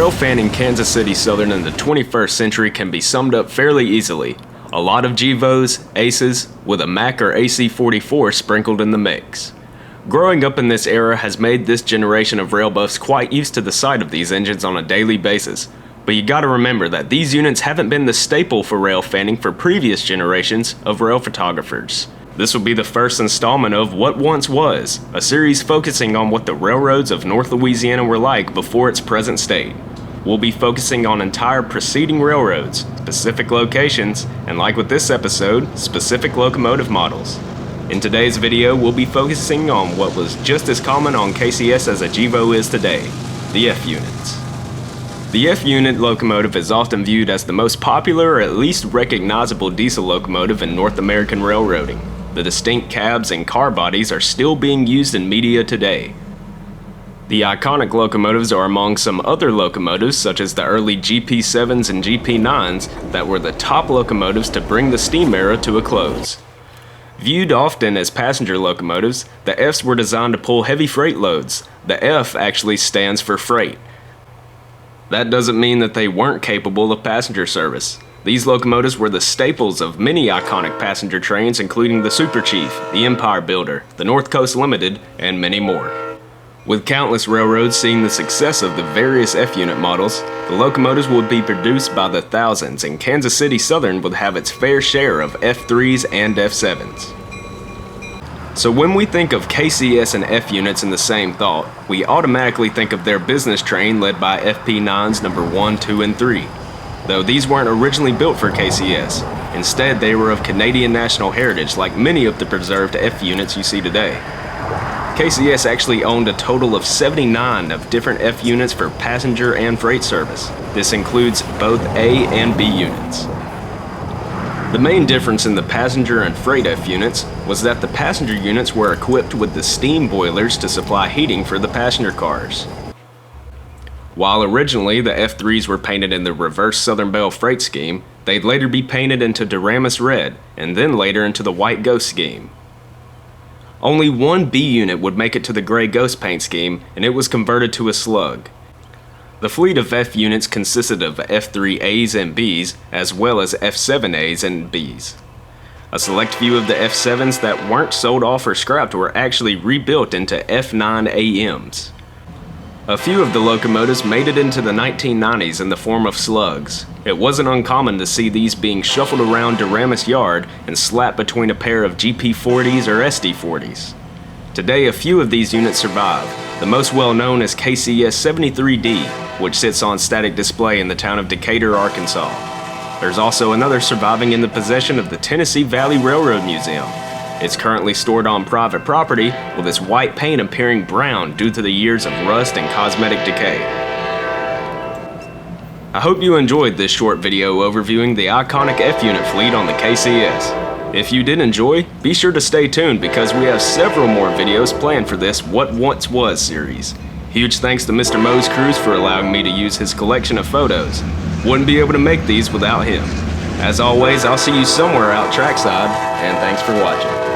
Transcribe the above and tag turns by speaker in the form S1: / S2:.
S1: rail fan in Kansas City Southern in the 21st century can be summed up fairly easily. A lot of GEVOs, ACEs, with a Mac or AC44 sprinkled in the mix. Growing up in this era has made this generation of rail buffs quite used to the sight of these engines on a daily basis. But you gotta remember that these units haven't been the staple for rail fanning for previous generations of rail photographers. This will be the first installment of What Once Was, a series focusing on what the railroads of North Louisiana were like before its present state. We'll be focusing on entire preceding railroads, specific locations, and like with this episode, specific locomotive models. In today's video, we'll be focusing on what was just as common on KCS as a GEVO is today, the F units. The F unit locomotive is often viewed as the most popular or at least recognizable diesel locomotive in North American railroading. The distinct cabs and car bodies are still being used in media today. The iconic locomotives are among some other locomotives such as the early GP7s and GP9s that were the top locomotives to bring the steam era to a close. Viewed often as passenger locomotives, the Fs were designed to pull heavy freight loads. The F actually stands for freight. That doesn't mean that they weren't capable of passenger service. These locomotives were the staples of many iconic passenger trains, including the Super Chief, the Empire Builder, the North Coast Limited, and many more. With countless railroads seeing the success of the various F unit models, the locomotives would be produced by the thousands, and Kansas City Southern would have its fair share of F3s and F7s. So when we think of KCS and F units in the same thought, we automatically think of their business train led by FP9s number 1, 2, and 3. Though these weren't originally built for KCS. Instead, they were of Canadian national heritage like many of the preserved F units you see today. KCS actually owned a total of 79 of different F units for passenger and freight service. This includes both A and B units. The main difference in the passenger and freight F units was that the passenger units were equipped with the steam boilers to supply heating for the passenger cars. While originally the F3s were painted in the reverse Southern Belle freight scheme, they'd later be painted into Duramus red, and then later into the white ghost scheme. Only one B unit would make it to the gray ghost paint scheme, and it was converted to a slug. The fleet of F units consisted of F3As and Bs, as well as F7As and Bs. A select few of the F7s that weren't sold off or scrapped were actually rebuilt into F9AMs. A few of the locomotives made it into the 1990s in the form of slugs. It wasn't uncommon to see these being shuffled around Duramus Yard and slapped between a pair of GP40s or SD40s. Today, a few of these units survive. The most well known is KCS 73D, which sits on static display in the town of Decatur, Arkansas. There's also another surviving in the possession of the Tennessee Valley Railroad Museum. It's currently stored on private property, with its white paint appearing brown due to the years of rust and cosmetic decay. I hope you enjoyed this short video overviewing the iconic F unit fleet on the KCS. If you did enjoy, be sure to stay tuned because we have several more videos planned for this What Once Was series. Huge thanks to Mr. Moe's Cruise for allowing me to use his collection of photos. Wouldn't be able to make these without him. As always, I'll see you somewhere out trackside, and thanks for watching.